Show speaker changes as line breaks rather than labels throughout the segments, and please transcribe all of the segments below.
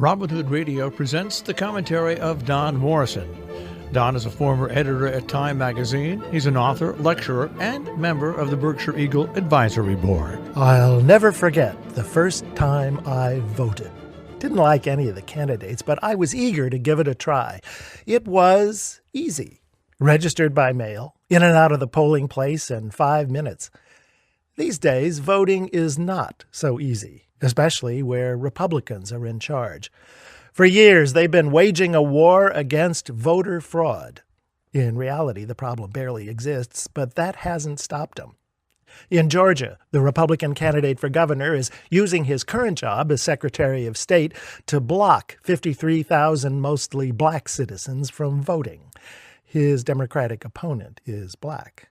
Robin Hood Radio presents the commentary of Don Morrison. Don is a former editor at Time magazine. He's an author, lecturer, and member of the Berkshire Eagle Advisory Board.
I'll never forget the first time I voted. Didn't like any of the candidates, but I was eager to give it a try. It was easy. Registered by mail, in and out of the polling place in 5 minutes. These days, voting is not so easy, especially where Republicans are in charge. For years, they've been waging a war against voter fraud. In reality, the problem barely exists, but that hasn't stopped them. In Georgia, the Republican candidate for governor is using his current job as Secretary of State to block 53,000 mostly black citizens from voting. His Democratic opponent is black.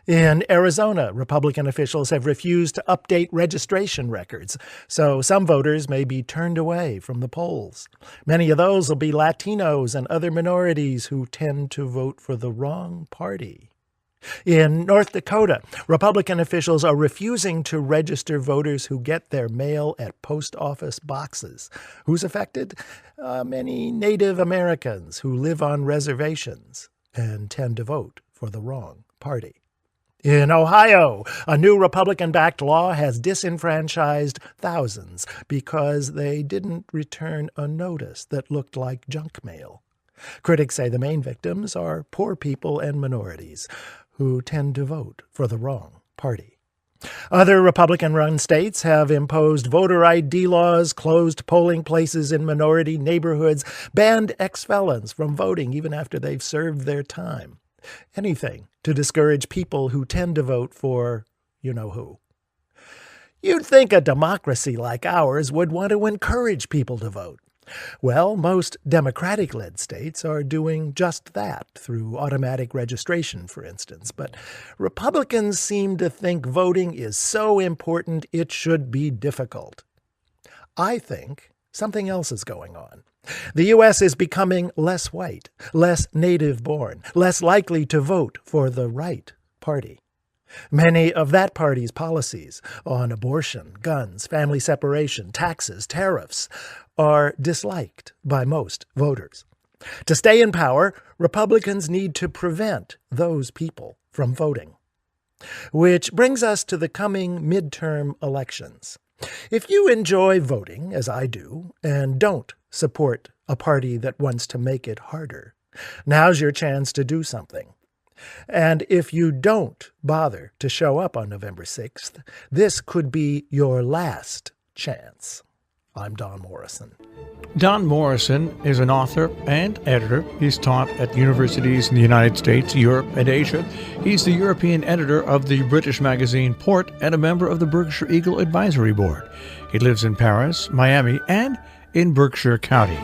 In Arizona, Republican officials have refused to update registration records, so some voters may be turned away from the polls. Many of those will be Latinos and other minorities who tend to vote for the wrong party. In North Dakota, Republican officials are refusing to register voters who get their mail at post office boxes. Who's affected? Many Native Americans who live on reservations and tend to vote for the wrong party. In Ohio, a new Republican-backed law has disenfranchised thousands because they didn't return a notice that looked like junk mail. Critics say the main victims are poor people and minorities who tend to vote for the wrong party. Other Republican-run states have imposed voter ID laws, closed polling places in minority neighborhoods, banned ex-felons from voting even after they've served their time. Anything to discourage people who tend to vote for you-know-who. You'd think a democracy like ours would want to encourage people to vote. Well, most Democratic-led states are doing just that through automatic registration, for instance. But Republicans seem to think voting is so important it should be difficult. I think something else is going on. The U.S. is becoming less white, less native-born, less likely to vote for the right party. Many of that party's policies on abortion, guns, family separation, taxes, tariffs are disliked by most voters. To stay in power, Republicans need to prevent those people from voting. Which brings us to the coming midterm elections. If you enjoy voting, as I do, and don't support a party that wants to make it harder, now's your chance to do something. And if you don't bother to show up on November 6th, this could be your last chance. I'm Don Morrison.
Don Morrison is an author and editor. He's taught at universities in the United States, Europe, and Asia. He's the European editor of the British magazine Port and a member of the Berkshire Eagle Advisory Board. He lives in Paris, Miami, and in Berkshire County.